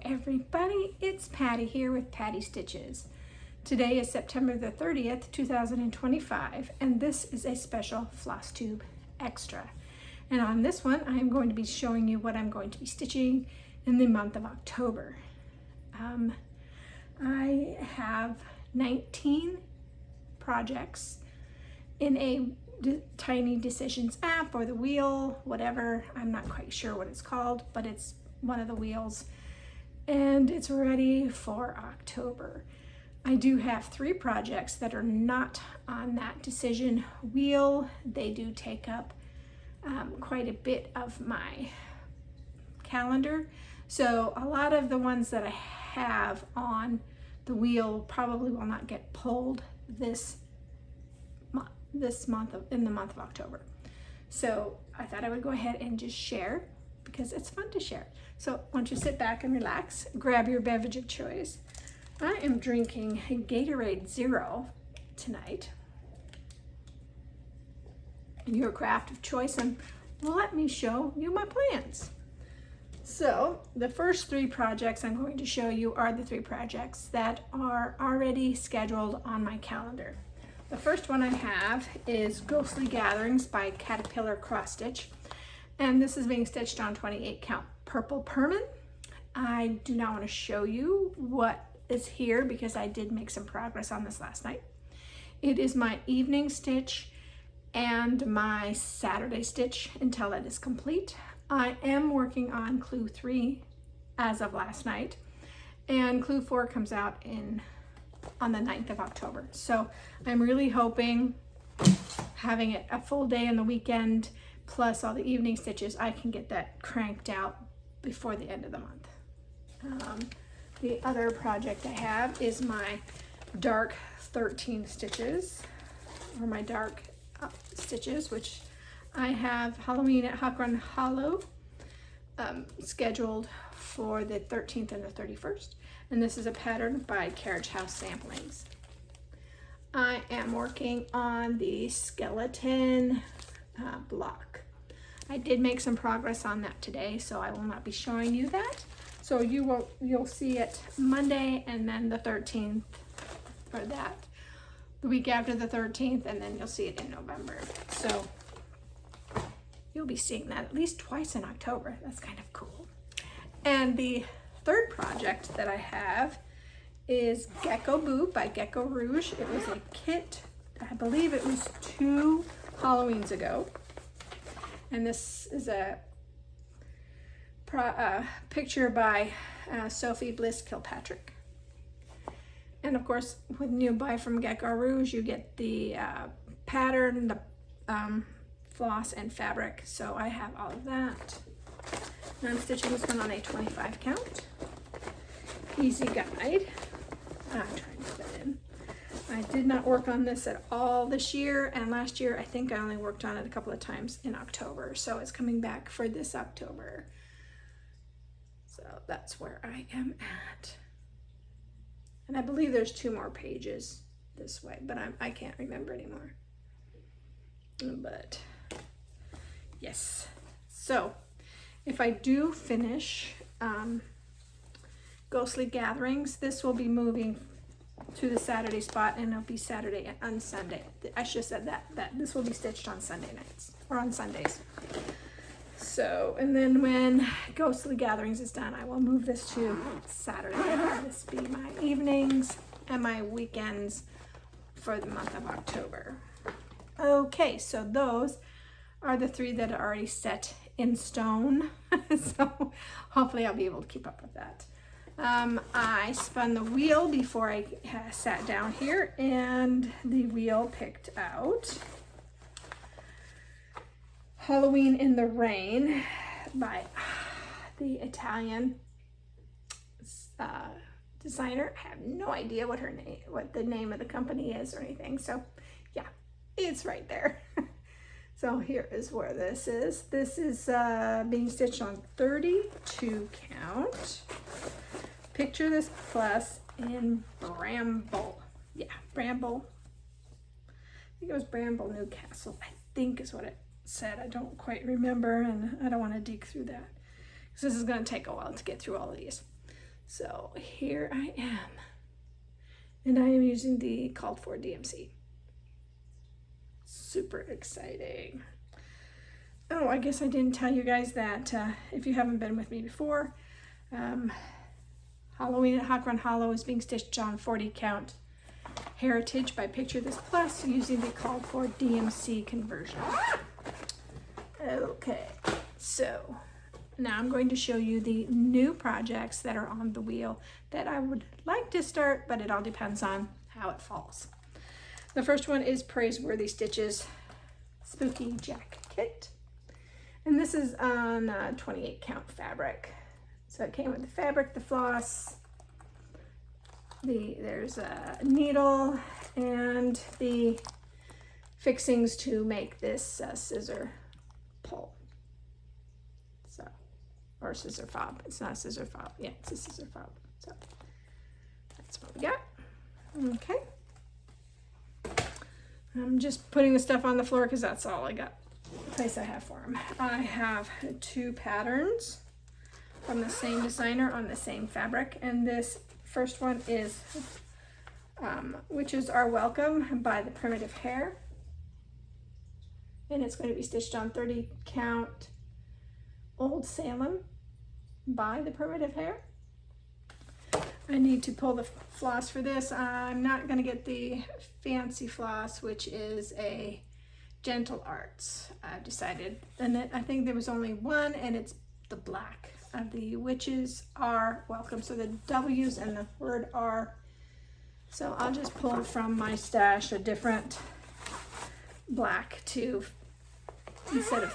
everybody, it's Patty here with Patty Stitches. Today is September the 30th, 2025, and this is a special Flosstube extra. And on this one, I'm going to be showing you what I'm going to be stitching in the month of October. I have 19 projects in a tiny decisions app, or the wheel, whatever. I'm not quite sure what it's called, but it's one of the wheels, and it's ready for October. I do have 3 projects that are not on that decision wheel. They do take up quite a bit of my calendar, so a lot of the ones that I have on the wheel probably will not get pulled in the month of October. So I thought I would go ahead and just share, because it's fun to share. So why don't you sit back and relax, grab your beverage of choice. I am drinking Gatorade Zero tonight, your craft of choice, and let me show you my plans. So the first 3 projects I'm going to show you are the 3 projects that are already scheduled on my calendar. The first one I have is Ghostly Gatherings by Caterpillar Cross Stitch, and this is being stitched on 28 count purple permin. I do not want to show you what is here because I did make some progress on this last night. It is my evening stitch and my Saturday stitch until it is complete. I am working on clue 3 as of last night, and clue 4 comes out on the 9th of October. So I'm really hoping, having it a full day in the weekend plus all the evening stitches, I can get that cranked out before the end of the month. The other project I have is my dark 13 stitches, or my dark stitches, which I have Halloween at Hawk Run Hollow scheduled for the 13th and the 31st. And this is a pattern by Carriage House Samplings. I am working on the skeleton block. I did make some progress on that today, so I will not be showing you that. So you'll see it Monday, and then the 13th, or the week after the 13th, and then you'll see it in November. So you'll be seeing that at least twice in October. That's kind of cool. And the third project that I have is Gecko Boo by Gecko Rouge. It was a kit, I believe it was 2 Halloweens ago. And this is a picture by Sophie Bliss Kilpatrick. And of course, when you buy from Gecko Rouge, you get the pattern, the floss, and fabric. So I have all of that. And I'm stitching this one on a 25 count. Easy guide. I'm trying to put that in. I did not work on this at all this year, and last year I think I only worked on it a couple of times in October, so it's coming back for this October. So that's where I am at. And I believe there's 2 more pages this way, but I can't remember anymore. But yes, so if I do finish Ghostly Gatherings, this will be moving to the Saturday spot, and it'll be Saturday and Sunday. I should have said that this will be stitched on Sunday nights, or on Sundays. So, and then when Ghostly Gatherings is done, I will move this to Saturday. This be my evenings and my weekends for the month of October. Okay, so those are the 3 that are already set in stone. So hopefully I'll be able to keep up with that. I spun the wheel before I sat down here, and the wheel picked out Halloween in the Rain by the Italian designer. I have no idea what the name of the company is or anything. So yeah, it's right there. So here is where this is. This is being stitched on 32 count. Picture this plus in Bramble. Yeah, Bramble. I think it was Bramble Newcastle, I think is what it said. I don't quite remember, and I don't want to dig through that, because this is going to take a while to get through all of these. So here I am. And I am using the called for DMC. Super exciting. Oh, I guess I didn't tell you guys that if you haven't been with me before, Halloween at Hawk Run Hollow is being stitched on 40 count Heritage by Picture This Plus using the called for DMC conversion. Okay, so now I'm going to show you the new projects that are on the wheel that I would like to start, but it all depends on how it falls. The first one is Praiseworthy Stitches Spooky Jack Kit. And this is on 28 count fabric. So it came with the fabric, the floss, there's a needle, and the fixings to make this scissor pull. So, or scissor fob. It's not a scissor fob. Yeah, it's a scissor fob. So that's what we got. Okay. I'm just putting the stuff on the floor because that's all I got. The place I have for them. I have 2 patterns from the same designer on the same fabric, and this first one is Witches Are Welcome by the Primitive Hair, and it's going to be stitched on 30 count Old Salem by the Primitive Hair. I need to pull the floss for this. I'm not going to get the fancy floss, which is a Gentle Arts. I've decided, and I think there was only one, and it's the black of the Witches Are Welcome. So the W's and the word R. So I'll just pull from my stash a different black to, instead of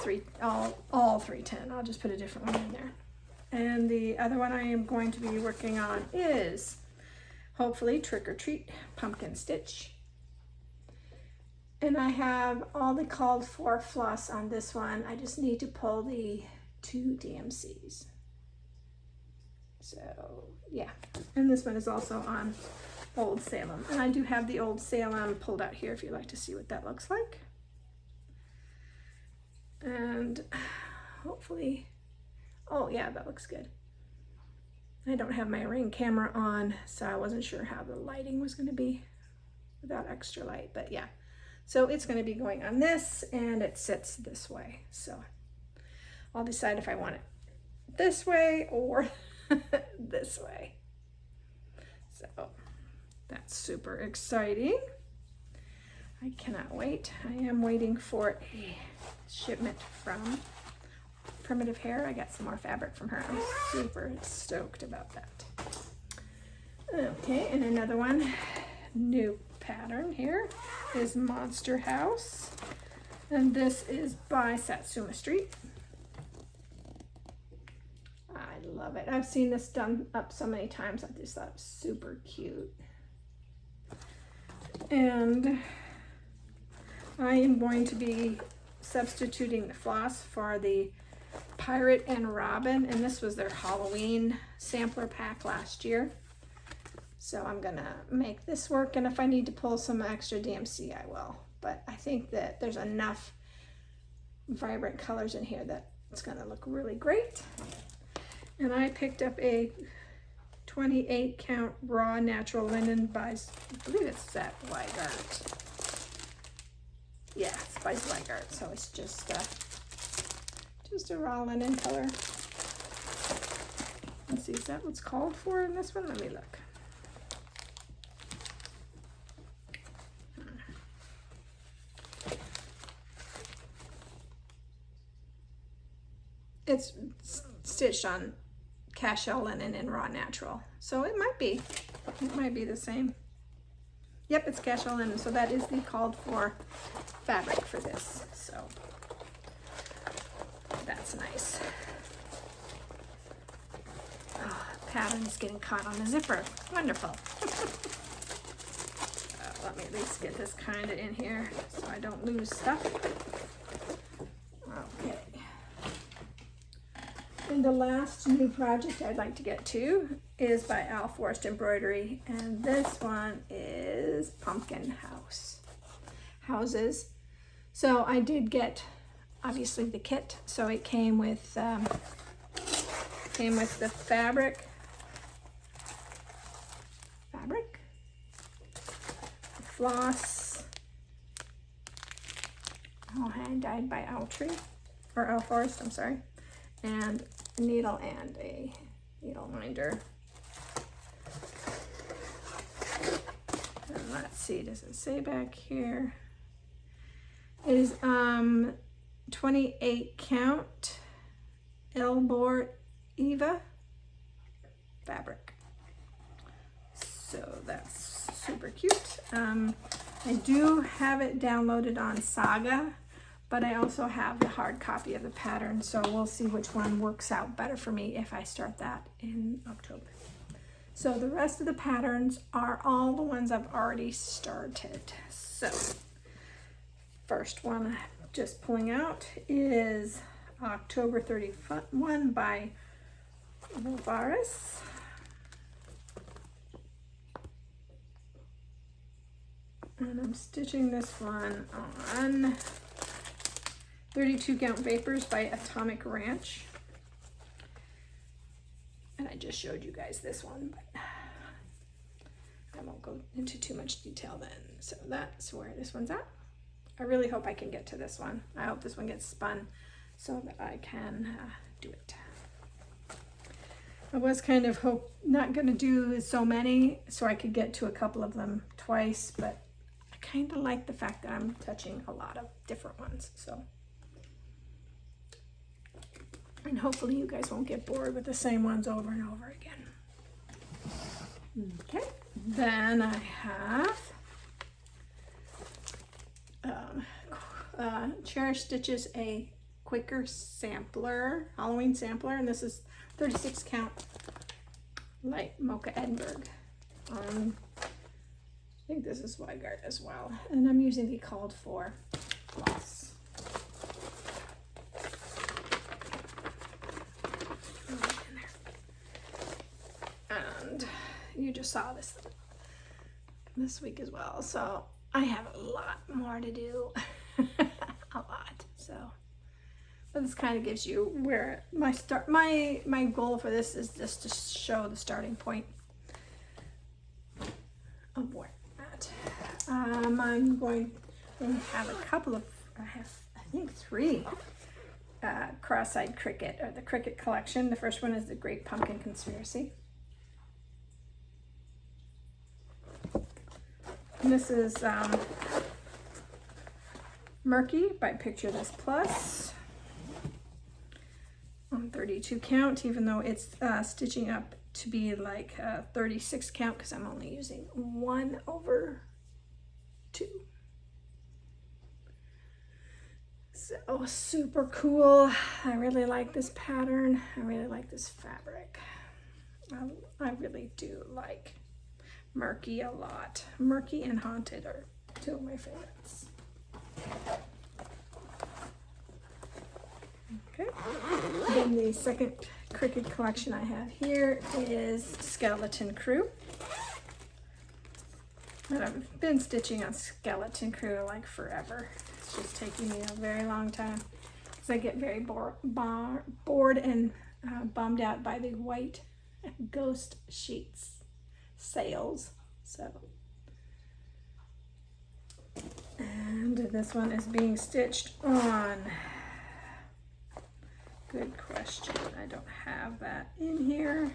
all 310, I'll just put a different one in there. And the other one I am going to be working on is hopefully Trick or Treat Pumpkin Stitch. And I have all the called for floss on this one. I just need to pull the 2 DMCs. So yeah, and this one is also on Old Salem. And I do have the Old Salem pulled out here if you'd like to see what that looks like. And hopefully, oh yeah, that looks good. I don't have my Ring camera on, so I wasn't sure how the lighting was going to be without extra light, but yeah. So it's going to be going on this, and it sits this way. So I'll decide if I want it this way or this way. So that's super exciting. I cannot wait. I am waiting for a shipment from Primitive Hair. I got some more fabric from her. I'm super stoked about that. Okay, and another one, new pattern here is Monster House, and this is by Satsuma Street. I love it. I've seen this done up so many times. I just thought it was super cute. And I am going to be substituting the floss for the Pirate and Robin, and this was their Halloween sampler pack last year. So I'm gonna make this work, and if I need to pull some extra DMC, I will. But I think that there's enough vibrant colors in here that it's gonna look really great. And I picked up a 28 count raw natural linen by, I believe it's that Weigart. Yeah, it's by Weigart, so it's just a raw linen color. Let's see, is that what's called for in this one? Let me look. It's stitched on cashel linen and raw natural, so it might be the same. Yep, it's cashel linen, so that is the called for fabric for this, so that's nice. Oh, pattern is getting caught on the zipper. Wonderful. Let me at least get this kind of in here so I don't lose stuff. Okay. And the last new project I'd like to get to is by Al Forrest Embroidery, and this one is Pumpkin Houses. So I did get obviously the kit, so it came with the fabric, fabric, floss, all hand dyed by Owl Forest, I'm sorry, and a needle and a needle minder. And let's see, does it say back here? It is 28 count Elbor Eva fabric. So that's super cute. I do have it downloaded on Saga, but I also have the hard copy of the pattern, so we'll see which one works out better for me if I start that in October. So the rest of the patterns are all the ones I've already started. So first one I'm just pulling out is October 31 by Novaris. And I'm stitching this one on 32 count Vapors by Atomic Ranch. And I just showed you guys this one, but I won't go into too much detail then. So that's where this one's at. I really hope I can get to this one. I hope this one gets spun so that I can do it. I was kind of not gonna do so many so I could get to a couple of them twice, but I kind of like the fact that I'm touching a lot of different ones. So, and hopefully you guys won't get bored with the same ones over and over again. Okay, then I have Cherish Stitches, a quicker sampler, Halloween sampler, and this is 36 count light mocha Edinburgh. I think this is Weigart as well, and I'm using the called for floss. And you just saw this week as well, so I have a lot more to do. A lot. So, but this kind of gives you where my goal for this is just to show the starting point of where I'm at. I'm going to have a couple of, I think 3 cross-eyed cricket, or the cricket collection. The first one is the Great Pumpkin Conspiracy. And this is Murky by Picture This Plus on 32 count, even though it's stitching up to be like 36 count because I'm only using 1/2. So super cool. I really like this pattern. I really like this fabric. I really do like Murky a lot. Murky and Haunted are 2 of my favorites. Okay, then the second cricket collection I have here is Skeleton Crew. And I've been stitching on Skeleton Crew like forever. It's just taking me a very long time because I get very bored and bummed out by the white ghost sheets sails. So, and this one is being stitched on, good question, I don't have that in here.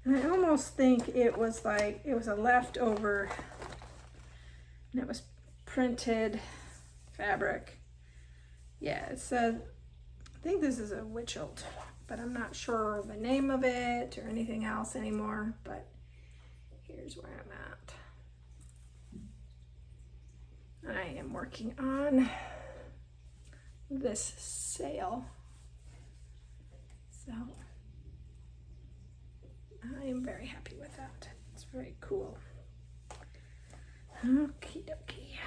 And I almost think it was a leftover and it was printed fabric. Yeah, it said, I think this is a Witchold, but I'm not sure the name of it or anything else anymore, but here's where I'm at. I am working on this sail. So I am very happy with that. It's very cool. Okie dokie.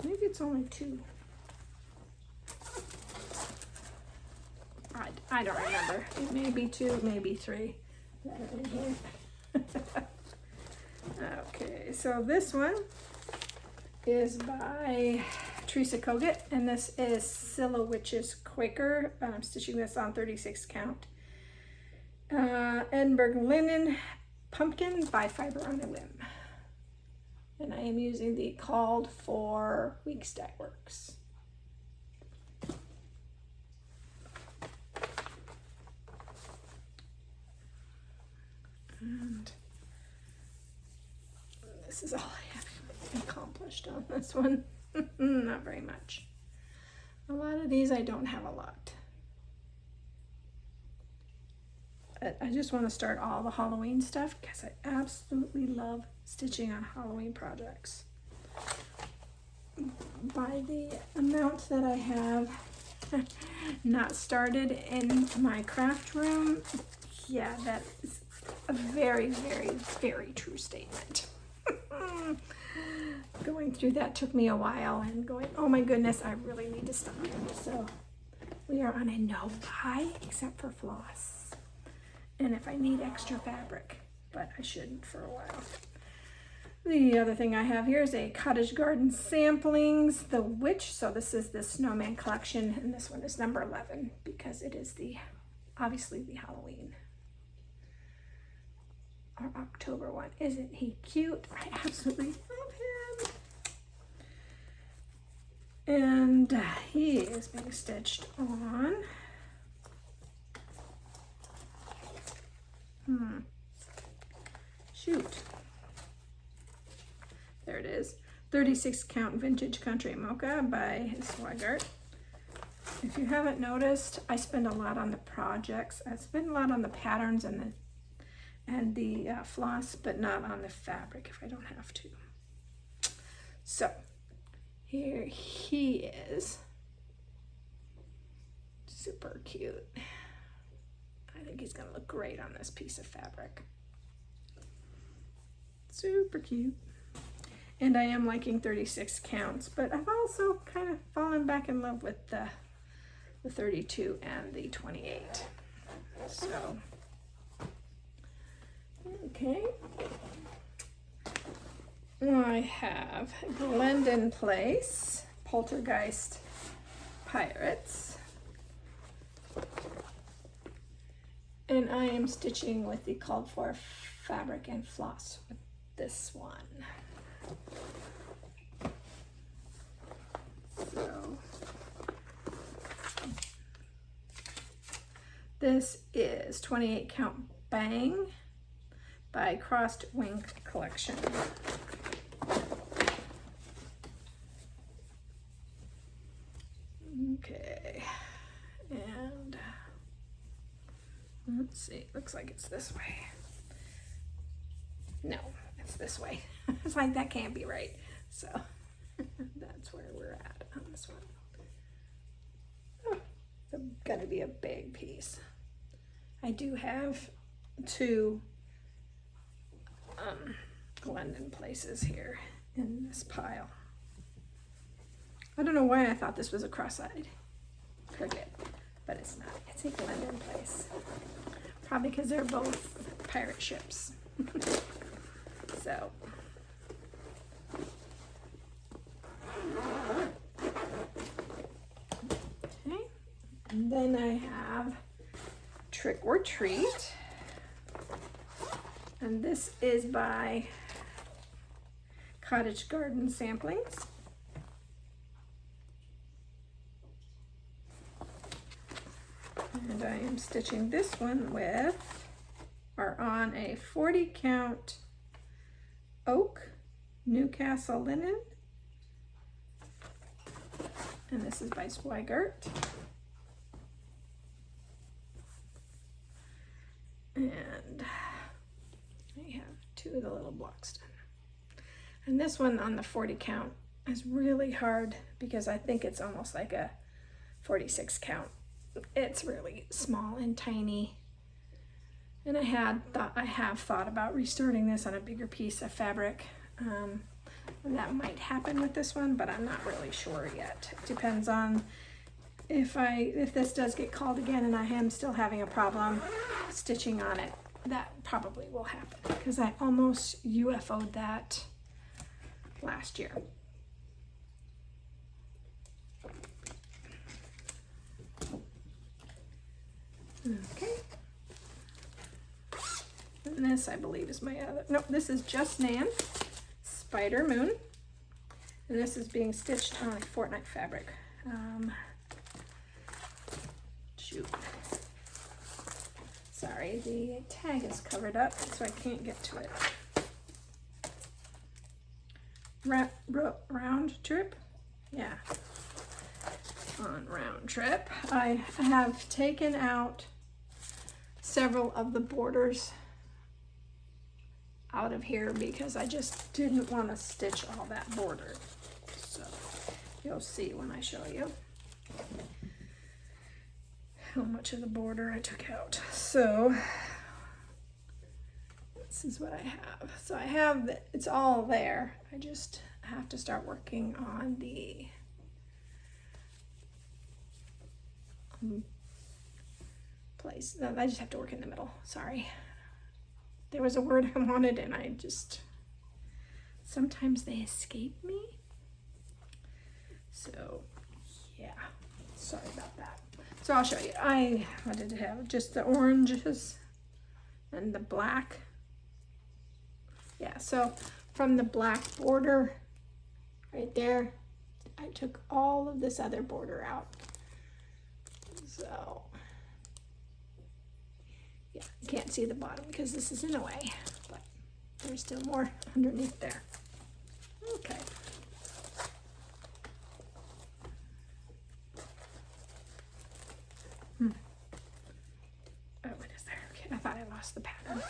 Maybe it's only 2. I don't remember. It may be 2, maybe 3 that are in here. Okay, so this one is by Teresa Kogut, and this is Scylla Witch's Quaker. I'm stitching this on 36 count. Edinburgh Linen Pumpkin by Fiber on a Whim. And I am using the Called For Week Stack Works. And this is all I have accomplished on this one. Not very much. A lot of these I don't have a lot. I just want to start all the Halloween stuff because I absolutely love stitching on Halloween projects. By the amount that I have not started in my craft room, yeah, that is a very, very, very true statement. Going through that took me a while and going, oh my goodness, I really need to stop. So we are on a no buy except for floss. And if I need extra fabric, but I shouldn't for a while. The other thing I have here is a Cottage Garden Samplings, The Witch. So this is the Snowman collection, and this one is number 11 because it is obviously the Halloween or October one. Isn't he cute? I absolutely love him. And he is being stitched on shoot, there it is, 36 count Vintage Country Mocha by Swigart. If you haven't noticed, I spend a lot on the projects. I spend a lot on the patterns and the floss, but not on the fabric if I don't have to. So here he is, super cute. I think he's gonna look great on this piece of fabric. Super cute. And I am liking 36 counts, but I've also kind of fallen back in love with the 32 and the 28. So, okay. I have Glendon Place, Poltergeist Pirates. And I am stitching with the Called For fabric and floss with this one. So this is 28 count Bang by Crossed Wing Collection. Okay, and let's see, looks like it's this way. No, it's this way. It's like, that can't be right. So that's where we're at on this one. Oh, it's gonna be a big piece. I do have two Glendon Places here in this pile. I don't know why I thought this was a cross-eyed cricket, but it's not. It's a Glendon Place. Probably because they're both pirate ships. So. Okay. And then I have Trick or Treat. And this is by Cottage Garden Samplings. And I am stitching this one on a 40 count oak Newcastle linen. And this is by Swigart. And I have two of the little blocks done. And this one on the 40 count is really hard because I think it's almost like a 46 count. It's really small and tiny. And I have thought about restarting this on a bigger piece of fabric. That might happen with this one, but I'm not really sure yet. It depends on if this does get called again and I am still having a problem stitching on it. That probably will happen because I almost UFO'd that last year. Okay. And this, I believe, is my other, no, this is Just Nan Spider Moon. And this is being stitched on a Fortnite fabric. Shoot. Sorry, the tag is covered up, so I can't get to it. Round trip? Yeah. On Round Trip, I have taken out several of the borders out of here because I just didn't want to stitch all that border. So you'll see when I show you how much of the border I took out. So this is what I have. So I have, it's all there. I just have to start working on the place. No, I just have to work in the middle. Sorry. There was a word I wanted and I just, sometimes they escape me. So yeah, sorry about that. So I'll show you. What did it have? Just the oranges and the black. Yeah, so from the black border right there, I took all of this other border out. So yeah, you can't see the bottom because this is in the way, but there's still more underneath there. Okay. Oh, what is there? Okay, I thought I lost the pattern.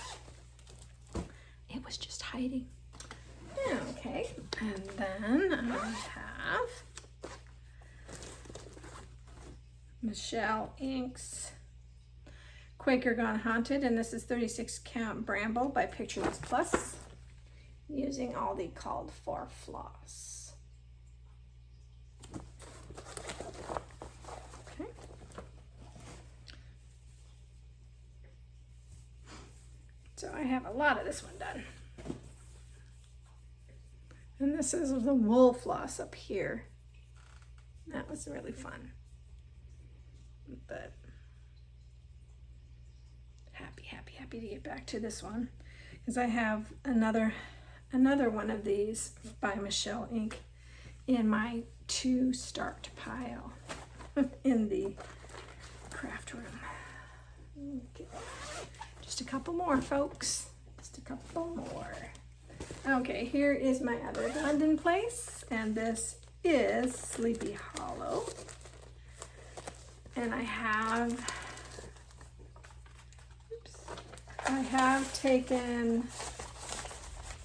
It was just hiding. Okay, and then I have Michelle Inks Quaker Gone Haunted, and this is 36 count Bramble by Picture This Plus, using Aldi Called For Floss. Okay. So I have a lot of this one done. And this is the wool floss up here. That was really fun. But happy to get back to this one because I have another one of these by Michelle Ink in my to start pile in the craft room. Okay. Just a couple more, folks. Just a couple more. Okay, here is my other London place, and this is Sleepy Hollow. And I have taken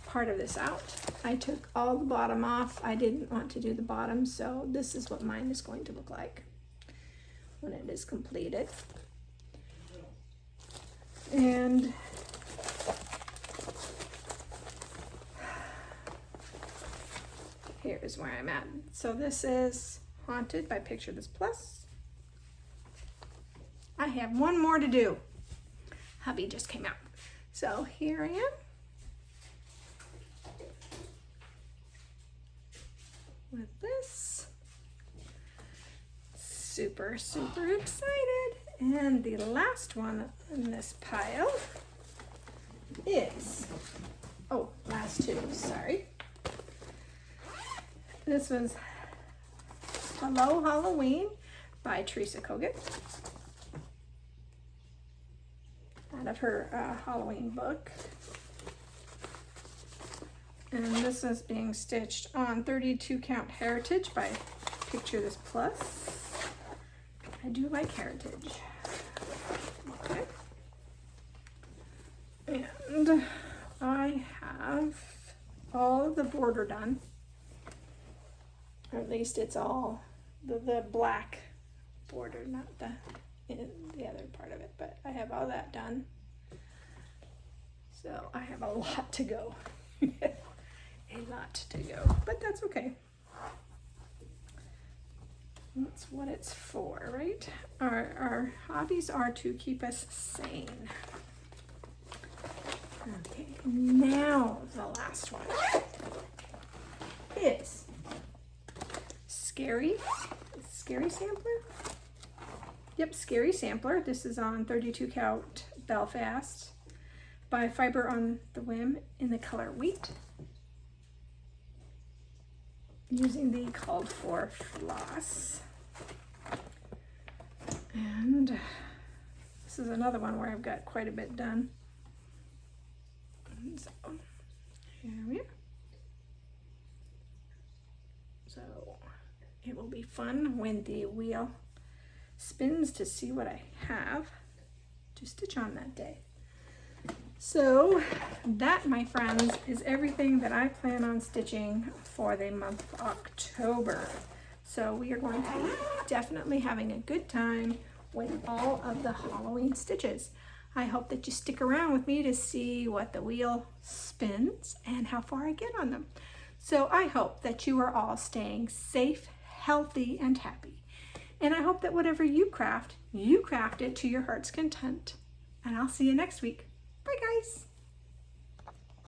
part of this out. I took all the bottom off. I didn't want to do the bottom, so this is what mine is going to look like when it is completed. And here's where I'm at. So this is Haunted by Picture This Plus. I have one more to do. Hubby just came out. So here I am. With this. Super excited. And the last one in this pile is, oh, last two, sorry. This was Hello Halloween by Teresa Kogut, out of her Halloween book. And this is being stitched on 32 count Heritage by Picture This Plus. I do like Heritage. Okay. And I have all of the border done. Or at least it's all the black border, not the other part of it, but I have all that done. So I have a lot to go. A lot to go, but that's okay. That's what it's for, right? Our hobbies are to keep us sane. Okay, now the last one is Scary Sampler? Yep, Scary Sampler. This is on 32 count Belfast by Fiber on the Whim in the color Wheat. Using the called for floss. And this is another one where I've got quite a bit done. And so here we are. So it will be fun when the wheel spins to see what I have to stitch on that day. So that, my friends, is everything that I plan on stitching for the month of October. So we are going to be definitely having a good time with all of the Halloween stitches. I hope that you stick around with me to see what the wheel spins and how far I get on them. So I hope that you are all staying safe, healthy, and happy. And I hope that whatever you craft it to your heart's content. And I'll see you next week. Bye, guys.